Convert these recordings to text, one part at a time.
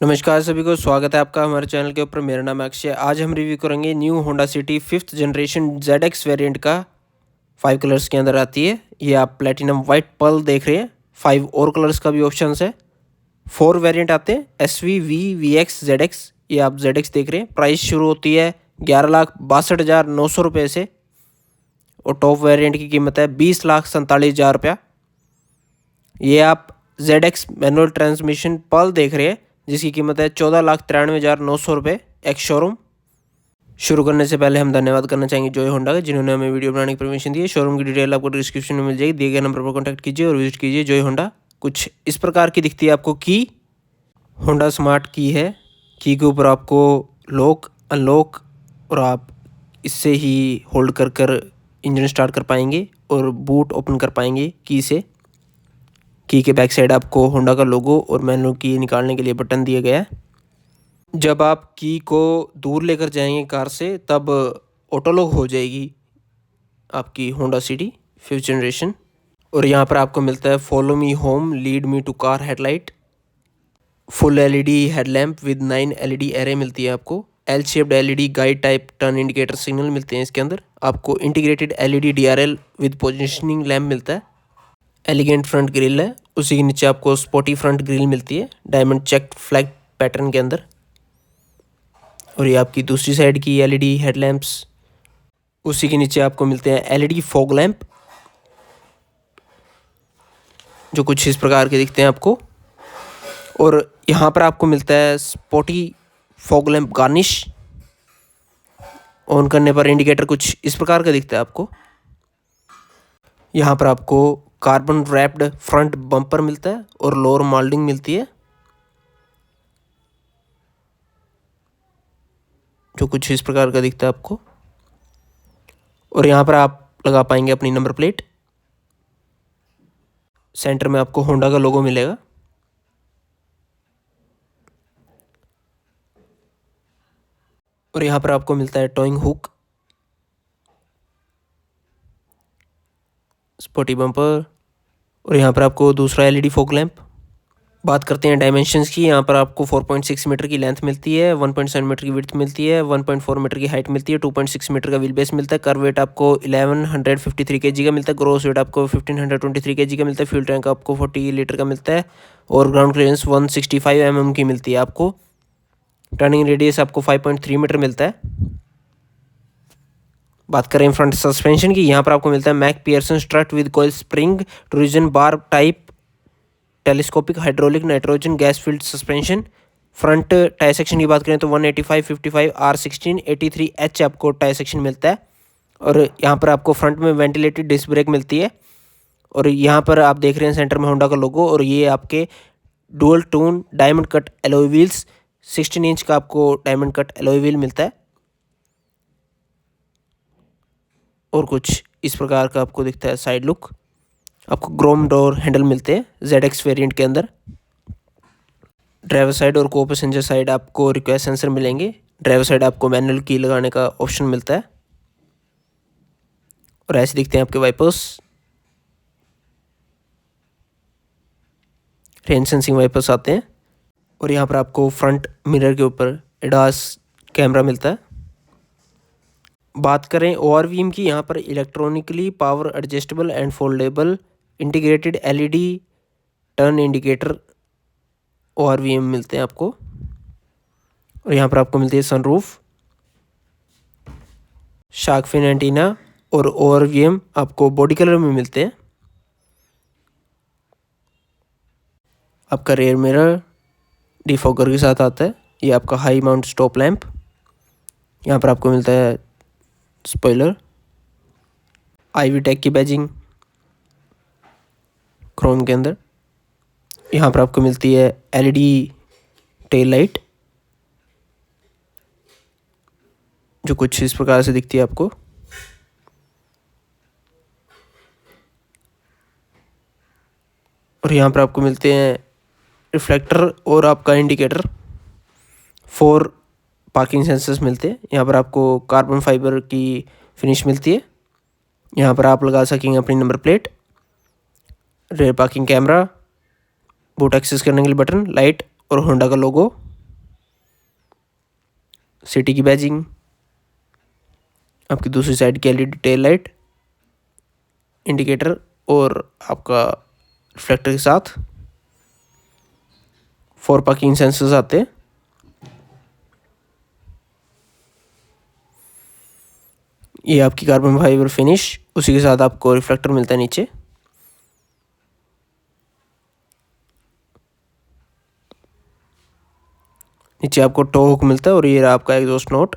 नमस्कार सभी को, स्वागत है आपका हमारे चैनल के ऊपर। मेरा नाम है अक्षय। आज हम रिव्यू करेंगे new Honda city 5th generation ZX variant का। 5 कलर्स के अंदर आती है। ये आप प्लेटिनम वाइट पर्ल देख रहे हैं। 5 और कलर्स का भी ऑप्शन है। 4 वेरिएंट आते हैं, SV, V, VX, ZX। ये आप ZX देख रहे हैं। प्राइस शुरू होती है 11,62,900 रुपये से और टॉप वेरिएंट की कीमत है 20,47,000 रुपया। ये आप ZX मैनुअल ट्रांसमिशन पर्ल देख रहे हैं जिसकी कीमत है 14,93,900 रुपये एक्स शोरूम। शुरू करने से पहले हम धन्यवाद करना चाहेंगे जॉय होंडा का, जिन्होंने हमें वीडियो बनाने की परमिशन दी है। शोरूम की डिटेल आपको डिस्क्रिप्शन में मिल जाएगी। दिए गए नंबर पर कॉन्टैक्ट कीजिए और विजिट कीजिए जॉय होंडा। कुछ इस प्रकार की दिखती है आपको की। होंडा स्मार्ट की है। की के ऊपर आपको लॉक, अनलॉक और आप इससे ही होल्ड कर कर इंजन स्टार्ट कर पाएंगे और बूट ओपन कर पाएंगे की से। की के बैक साइड आपको होंडा का लोगो और मैनुअल की निकालने के लिए बटन दिया गया है। जब आप की को दूर लेकर जाएंगे कार से तब ऑटो लॉक हो जाएगी आपकी होंडा सिटी 5th जनरेशन। और यहाँ पर आपको मिलता है follow me home, lead me to car headlight, full LED headlamp with 9 LED array मिलती है आपको। L shaped LED guide type turn indicator signal मिलते हैं इसके अंदर। आपको integrated LED DRL with positioning lamp मिलता है। एलिगेंट फ्रंट ग्रिल है। उसी के नीचे आपको स्पोर्टी फ्रंट ग्रिल मिलती है डायमंड चेक फ्लैग पैटर्न के अंदर। और ये आपकी दूसरी साइड की LED हेडलैम्प्स। उसी के नीचे आपको मिलते हैं LED फॉग लैंप, जो कुछ इस प्रकार के दिखते हैं आपको। और यहाँ पर आपको मिलता है sporty fog lamp garnish. On करने पर इंडिकेटर कुछ इस प्रकार का दिखता है आपको। यहाँ पर आपको कार्बन रैप्ड फ्रंट बम्पर मिलता है और लोअर मोल्डिंग मिलती है, जो कुछ इस प्रकार का दिखता है आपको। और यहाँ पर आप लगा पाएंगे अपनी नंबर प्लेट। सेंटर में आपको होंडा का लोगो मिलेगा। और यहाँ पर आपको मिलता है टोइंग हुक, स्पोर्टी बम्पर और यहाँ पर आपको दूसरा LED फॉग लैंप। बात करते हैं डायमेंशंस की। यहाँ पर आपको 4.6 मीटर की लेंथ मिलती है, 1.7 मीटर की विड्थ मिलती है, 1.4 मीटर की हाइट मिलती है, 2.6 मीटर का व्हील बेस मिलता है। कर्व वेट आपको 1153 kg का मिलता है। ग्रॉस वेट आपको 1523 kg का मिलता है। फ्यूल टैंक आपको 40 लीटर का मिलता है और ग्राउंड क्लियरेंस 165 mm की मिलती है आपको। टर्निंग रेडियस आपको 5.3 मीटर मिलता है। बात करें फ्रंट सस्पेंशन की, यहाँ पर आपको मिलता है McPherson strut with coil spring torsion bar type telescopic hydraulic nitrogen gas filled suspension. Front tyre section की बात करें तो 185, 55, R16, 83H आपको टायर सेक्शन मिलता है। और यहाँ पर आपको फ्रंट में वेंटिलेटेड डिस्क ब्रेक मिलती है। और यहाँ पर आप देख रहे हैं सेंटर में होंडा का लोगो। और ये आपके dual tone diamond cut alloy wheels, 16 inch का आपको डायमंड कट एलॉय व्हील मिलता है। और कुछ इस प्रकार का आपको दिखता है साइड लुक। आपको क्रोम डोर हैंडल मिलते हैं ZX वेरिएंट के अंदर। ड्राइवर साइड और को पैसेंजर साइड आपको रिक्वेस्ट सेंसर मिलेंगे। ड्राइवर साइड आपको मैनुअल की लगाने का ऑप्शन मिलता है। और ऐसे दिखते हैं आपके वाइपर्स। रेन सेंसिंग वाइपर्स आते हैं। और यहाँ पर आपको फ्रंट मिरर के ऊपर एडास कैमरा मिलता है। बात करें ORVM की, यहाँ पर electronically power adjustable and foldable integrated LED turn indicator ORVM मिलते हैं आपको। और यहाँ पर आपको मिलती है सनरूफ, शार्क फिन एंटीना और ORVM आपको बॉडी कलर में मिलते हैं। आपका रेयर मिरर डिफॉगर के साथ आता है। ये आपका हाई माउंट स्टॉप लैंप। यहाँ पर आपको मिलता है स्पॉइलर, IV टैग की बैजिंग क्रोम के अंदर। यहाँ पर आपको मिलती है LED टेल लाइट, जो कुछ इस प्रकार से दिखती है आपको। और यहाँ पर आपको मिलते हैं रिफ्लेक्टर और आपका इंडिकेटर। 4 पार्किंग सेंसर्स मिलते हैं। यहाँ पर आपको कार्बन फाइबर की फिनिश मिलती है। यहाँ पर आप लगा सकेंगे अपनी number plate. Rear parking camera, boot access करने के लिए बटन, लाइट और होंडा का लोगो। सिटी की बैजिंग, आपकी दूसरी साइड की एलईडी टेल लाइट, इंडिकेटर और आपका रिफ्लेक्टर के साथ 4 पार्किंग सेंसर्स आते हैं। ये आपकी कार्बन फाइबर फिनिश, उसी के साथ आपको रिफ्लेक्टर मिलता है नीचे। नीचे आपको टो हुक मिलता है और ये रहा आपका एग्जॉस्ट नोट।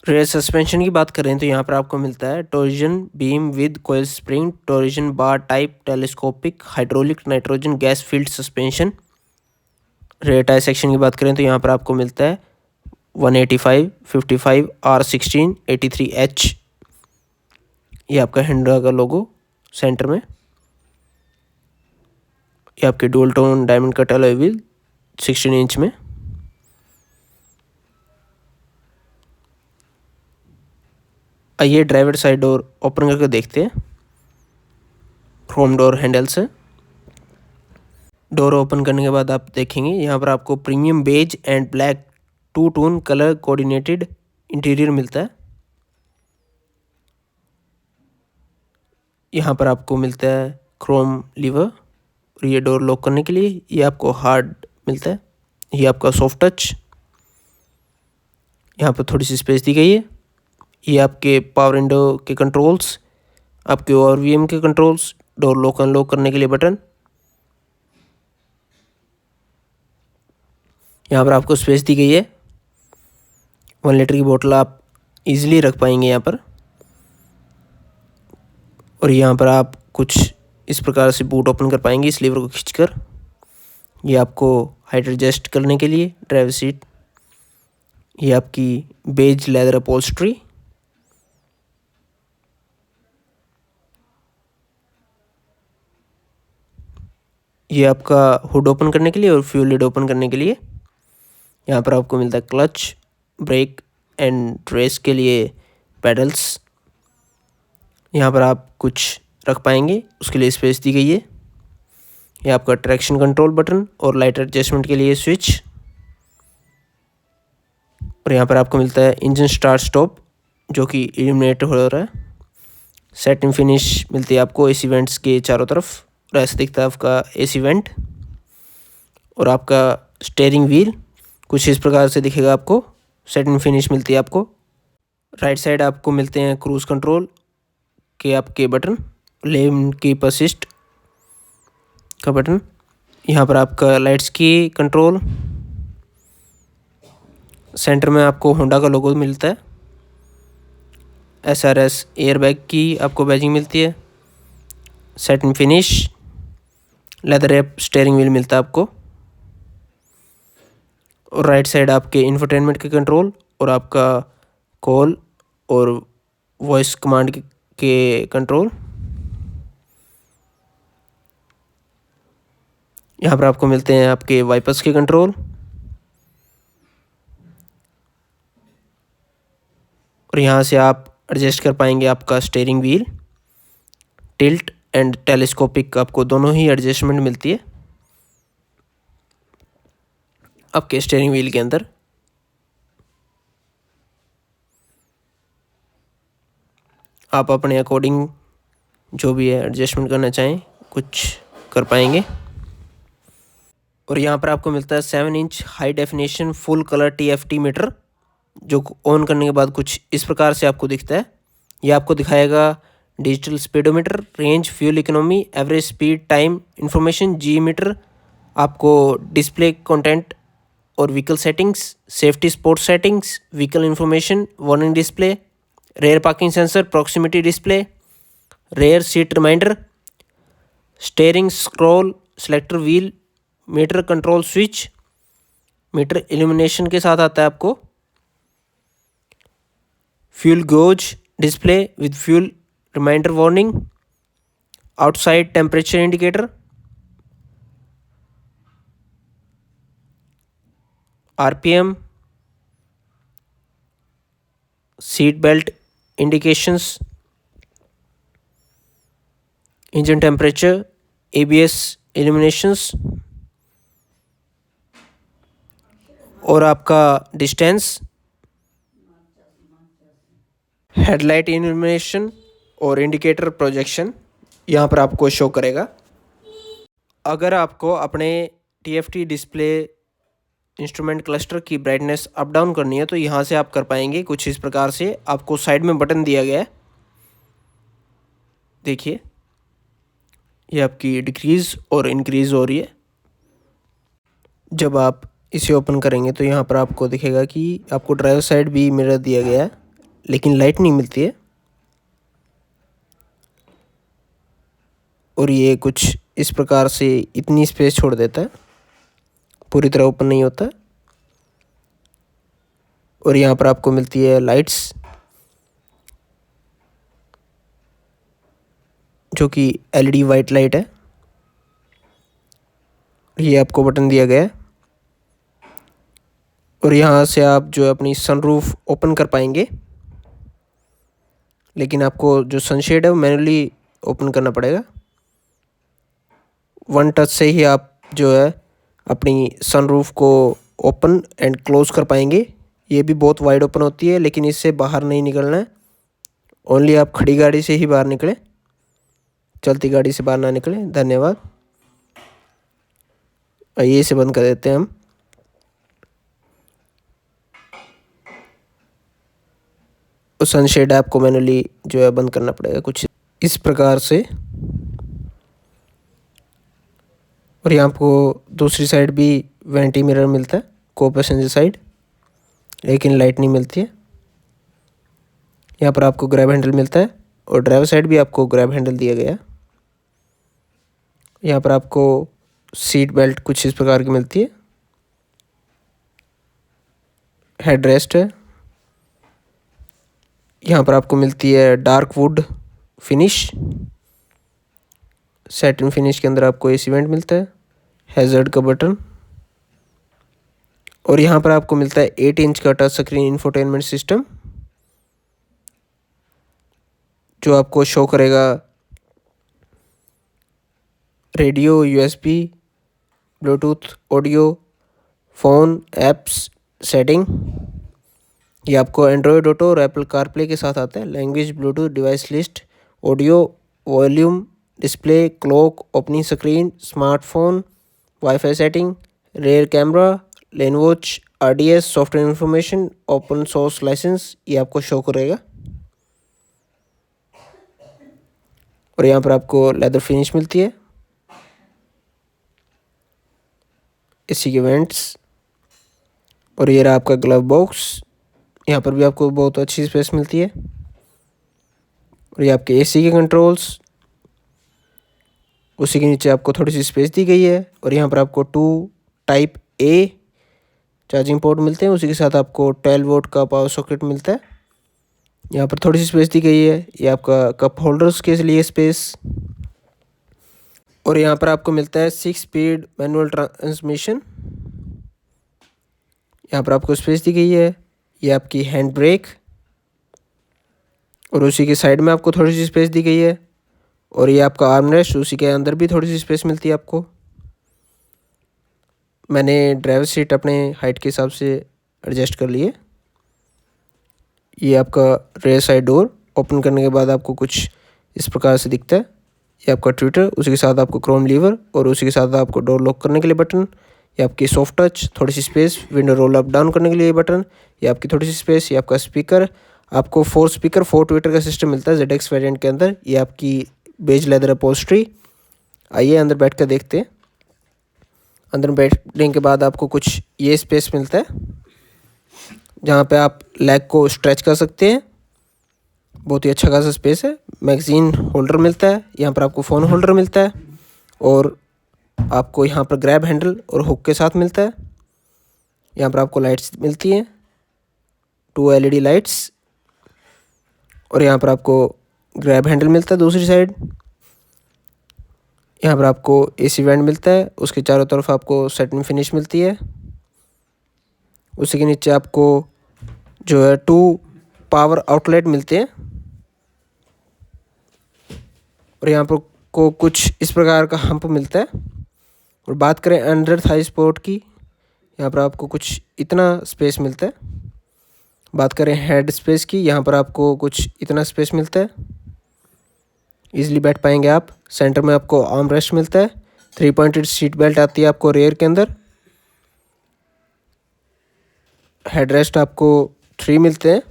रेयर सस्पेंशन की बात करें तो यहाँ पर आपको मिलता है torsion beam with coil spring, torsion bar type, telescopic, hydraulic, nitrogen gas filled suspension. Rear tyre section की बात करें तो यहाँ पर आपको मिलता है 185, 55, R16, 83H। ये आपका हिंडा का लोगो सेंटर में। ये आपके dual tone diamond cut alloy wheel 16 inch में। आइए ड्राइवर साइड डोर ओपन करके देखते हैं। क्रोम डोर हैंडल से डोर ओपन करने के बाद आप देखेंगे यहाँ पर आपको premium beige and black 2 tone colour coordinated interior मिलता है। यहाँ पर आपको मिलता है क्रोम लीवर और ये डोर लॉक करने के लिए ये आपको हार्ड मिलता है। ये आपका सॉफ्ट टच, यहाँ पर थोड़ी सी स्पेस दी गई है। ये आपके पावर विंडो के कंट्रोल्स, आपके ORVM के कंट्रोल्स, डोर लॉक अनलॉक करने के लिए बटन। यहाँ पर आपको स्पेस दी गई है। 1 लीटर की बोतल आप इजीली रख पाएंगे यहाँ पर। और यहाँ पर आप कुछ इस प्रकार से बूट ओपन कर पाएंगे इस लीवर को खींचकर। ये आपको हाइट एडजस्ट करने के लिए ड्राइवर सीट। ये आपकी बेज लेदर अपॉल्स्ट्री। ये आपका हुड ओपन करने के लिए और फ्यूल लिड ओपन करने के लिए। यहाँ पर आपको मिलता है क्लच, ब्रेक एंड रेस के लिए पेडल्स। यहाँ पर आप कुछ रख पाएंगे, उसके लिए स्पेस दी गई है। ये आपका ट्रैक्शन कंट्रोल बटन और लाइट एडजस्टमेंट के लिए स्विच। और यहाँ पर आपको मिलता है इंजन स्टार्ट स्टॉप जो कि इल्यूमिनेट हो रहा है। सेटिंग फिनिश मिलती है आपको एसी वेंट्स के चारों तरफ और ऐसा दिखता है आपका एसी वेंट। और आपका स्टीयरिंग व्हील कुछ इस प्रकार से दिखेगा आपको। सेटिंग फिनिश मिलती है आपको। राइट साइड आपको मिलते हैं क्रूज़ कंट्रोल के आपके बटन, लेन कीप असिस्ट का बटन। यहाँ पर आपका लाइट्स की कंट्रोल। सेंटर में आपको होंडा का लोगो मिलता है। SRS एयरबैग की आपको बैजिंग मिलती है। Setting finish, leather wrap steering wheel मिलता है आपको। और राइट साइड आपके इंफोटेनमेंट के कंट्रोल और आपका कॉल और वॉइस कमांड के कंट्रोल। यहाँ पर आपको मिलते हैं आपके वाइपर्स के कंट्रोल। और यहाँ से आप एडजस्ट कर पाएंगे आपका steering wheel. Tilt and telescopic आपको दोनों ही एडजस्टमेंट मिलती है आपके स्टीयरिंग व्हील के अंदर। आप अपने अकॉर्डिंग जो भी है एडजस्टमेंट करना चाहें कुछ कर पाएंगे। और यहाँ पर आपको मिलता है 7 inch high definition full colour TFT meter जो ऑन करने के बाद कुछ इस प्रकार से आपको दिखता है। ये आपको दिखाएगा digital speedometer, range, fuel economy, average speed, time information, G meter, आपको डिस्प्ले कंटेंट और vehicle settings, safety sport settings, vehicle information, warning display, rear parking sensor, proximity display, rear seat reminder, steering scroll, selector wheel, meter control switch, meter illumination के साथ आता है आपको। Fuel gauge display with fuel reminder warning, outside temperature indicator, RPM, seat belt indications, engine temperature, ABS illuminations, और आपका distance, headlight illumination और indicator projection यहाँ पर आपको शो करेगा। अगर आपको अपने TFT डिस्प्ले इंस्ट्रूमेंट क्लस्टर की ब्राइटनेस अप डाउन करनी है तो यहाँ से आप कर पाएंगे कुछ इस प्रकार से। आपको साइड में बटन दिया गया है, देखिए ये आपकी डिक्रीज़ और इंक्रीज़ हो रही है। जब आप इसे ओपन करेंगे तो यहाँ पर आपको दिखेगा कि आपको ड्राइवर साइड भी मिरर दिया गया है, लेकिन लाइट नहीं मिलती है। और ये कुछ इस प्रकार से इतनी स्पेस छोड़ देता है, पूरी तरह ओपन नहीं होता। और यहाँ पर आपको मिलती है लाइट्स, जो कि LED वाइट लाइट है। ये आपको बटन दिया गया है और यहाँ से आप जो अपनी सनरूफ ओपन कर पाएंगे, लेकिन आपको जो सनशेड है वो मैनुअली ओपन करना पड़ेगा। वन टच से ही आप जो है अपनी सनरूफ को ओपन एंड क्लोज कर पाएंगे। ये भी बहुत वाइड ओपन होती है, लेकिन इससे बाहर नहीं निकलना है। ओनली आप खड़ी गाड़ी से ही बाहर निकलें, चलती गाड़ी से बाहर ना निकलें। धन्यवाद। आइए इसे बंद कर देते हैं हम। उस सनशेड आपको मैनुअली जो है बंद करना पड़ेगा कुछ इस प्रकार से। और यहाँ आपको दूसरी साइड भी वेंटी मिरर मिलता है, को पैसेंजर साइड, लेकिन लाइट नहीं मिलती है। यहाँ पर आपको ग्रैब हैंडल मिलता है और ड्राइवर साइड भी आपको ग्रैब हैंडल दिया गया है। यहाँ पर आपको सीट बेल्ट कुछ इस प्रकार की मिलती है। हेड रेस्ट है। यहाँ पर आपको मिलती है dark would finish, satin finish के अंदर आपको एसी वेंट मिलता है, हैज़र्ड का बटन। और यहाँ पर आपको मिलता है 8 इंच का टच स्क्रीन इंफोटेनमेंट सिस्टम, जो आपको शो करेगा radio, USB, Bluetooth, audio, phone, apps, setting. ये आपको एंड्रॉयड ऑटो और एप्पल कारप्ले के साथ आता है। Language, Bluetooth, device list, audio, volume, display, clock, opening screen, smartphone, wifi setting, rear camera, lane watch, RDS, software information, open source licence, ये आपको show करेगा। और यहाँ पर आपको लेदर फिनिश मिलती है, इसी के वेंट्स। और ये रहा आपका ग्लव बॉक्स, यहाँ पर भी आपको बहुत अच्छी स्पेस मिलती है। और ये आपके AC के कंट्रोल्स, उसी के नीचे आपको थोड़ी सी स्पेस दी गई है। और यहाँ पर आपको 2 टाइप A चार्जिंग पोर्ट मिलते हैं, उसी के साथ आपको 12 वोल्ट का पावर सॉकेट मिलता है। यहाँ पर थोड़ी सी स्पेस दी गई है, ये आपका कप होल्डर्स के लिए स्पेस। और यहाँ पर आपको मिलता है 6 स्पीड मैनुअल ट्रांसमिशन, यहाँ पर आपको स्पेस दी गई है। ये आपकी हैंड ब्रेक, और उसी के साइड में आपको थोड़ी सी स्पेस दी गई है। और ये आपका आर्म रेस्ट, उसी के अंदर भी थोड़ी सी स्पेस मिलती है आपको। मैंने ड्राइवर सीट अपने हाइट के हिसाब से एडजस्ट कर लिए। ये आपका रेयर साइड डोर ओपन करने के बाद आपको कुछ इस प्रकार से दिखता है। ये आपका ट्विटर, उसी के साथ आपको क्रोम लीवर, और उसी के साथ आपको डोर लॉक करने के लिए बटन। ये आपकी सॉफ्ट टच, थोड़ी सी space, window roll up down करने के लिए बटन। ये आपकी थोड़ी सी स्पेस। ये आपका स्पीकर, आपको 4 स्पीकर 4 ट्विटर का सिस्टम मिलता है ZX वेरिएंट के अंदर। ये आपकी बेज लेदर अपहोल्स्ट्री। आइए अंदर बैठ कर देखते हैं। अंदर बैठने के बाद आपको कुछ ये स्पेस मिलता है, जहाँ पे आप लेग को स्ट्रेच कर सकते हैं। बहुत ही अच्छा खासा स्पेस है। मैगज़ीन होल्डर मिलता है, यहाँ पर आपको फ़ोन होल्डर मिलता है, और आपको यहाँ पर ग्रैब हैंडल और हुक के साथ मिलता है। यहाँ पर आपको लाइट्स मिलती हैं, 2 LED लाइट्स। और यहाँ पर आपको ग्रैब हैंडल मिलता है दूसरी साइड। यहाँ पर आपको AC वेंट मिलता है, उसके चारों तरफ आपको सैटिन फिनिश मिलती है। उसी के नीचे आपको जो है 2 पावर आउटलेट मिलते हैं। और यहाँ पर को कुछ इस प्रकार का हम्प मिलता है। और बात करें अंडर थाई सपोर्ट की, यहाँ पर आपको कुछ इतना स्पेस मिलता है। बात करें हेड स्पेस की, यहाँ पर आपको कुछ इतना स्पेस मिलता है, इजीली बैठ पाएंगे आप। सेंटर में आपको आर्म रेस्ट मिलता है। 3 पॉइंटेड सीट बेल्ट आती है आपको रेयर के अंदर। हेड रेस्ट आपको 3 मिलते हैं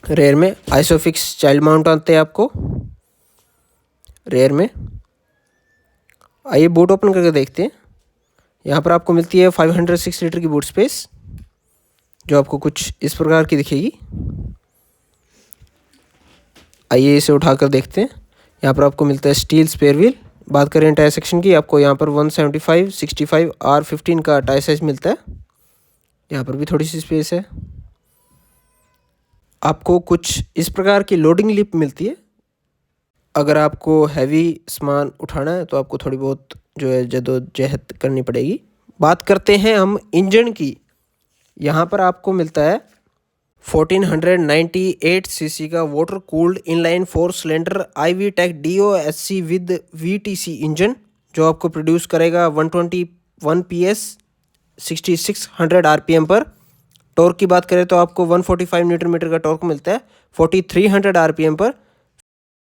रेयर में। आइसोफिक्स चाइल्ड माउंट आते हैं आपको रेयर में। आइए बूट ओपन करके देखते हैं। यहाँ पर आपको मिलती है 506 लीटर की बूट स्पेस, जो आपको कुछ इस प्रकार की दिखेगी। आइए इसे उठाकर देखते हैं। यहाँ पर आपको मिलता है स्टील स्पेयर व्हील। बात करें टायर सेक्शन की, आपको यहाँ पर 175, 65 R15 का टायर साइज मिलता है। यहाँ पर भी थोड़ी सी स्पेस है। आपको कुछ इस प्रकार की लोडिंग लिप मिलती है। अगर आपको हैवी सामान उठाना है तो आपको थोड़ी बहुत जो है जदोजहद करनी पड़ेगी। बात करते हैं हम इंजन की। यहाँ पर आपको मिलता है 1498 सीसी का water cooled inline 4 cylinder IV-TEC DOSC with VTC engine, जो आपको प्रोड्यूस करेगा 121 PS 6600 RPM पर। टॉर्क की बात करें तो आपको 145 न्यूटन मीटर का टॉर्क मिलता है 4300 RPM पर।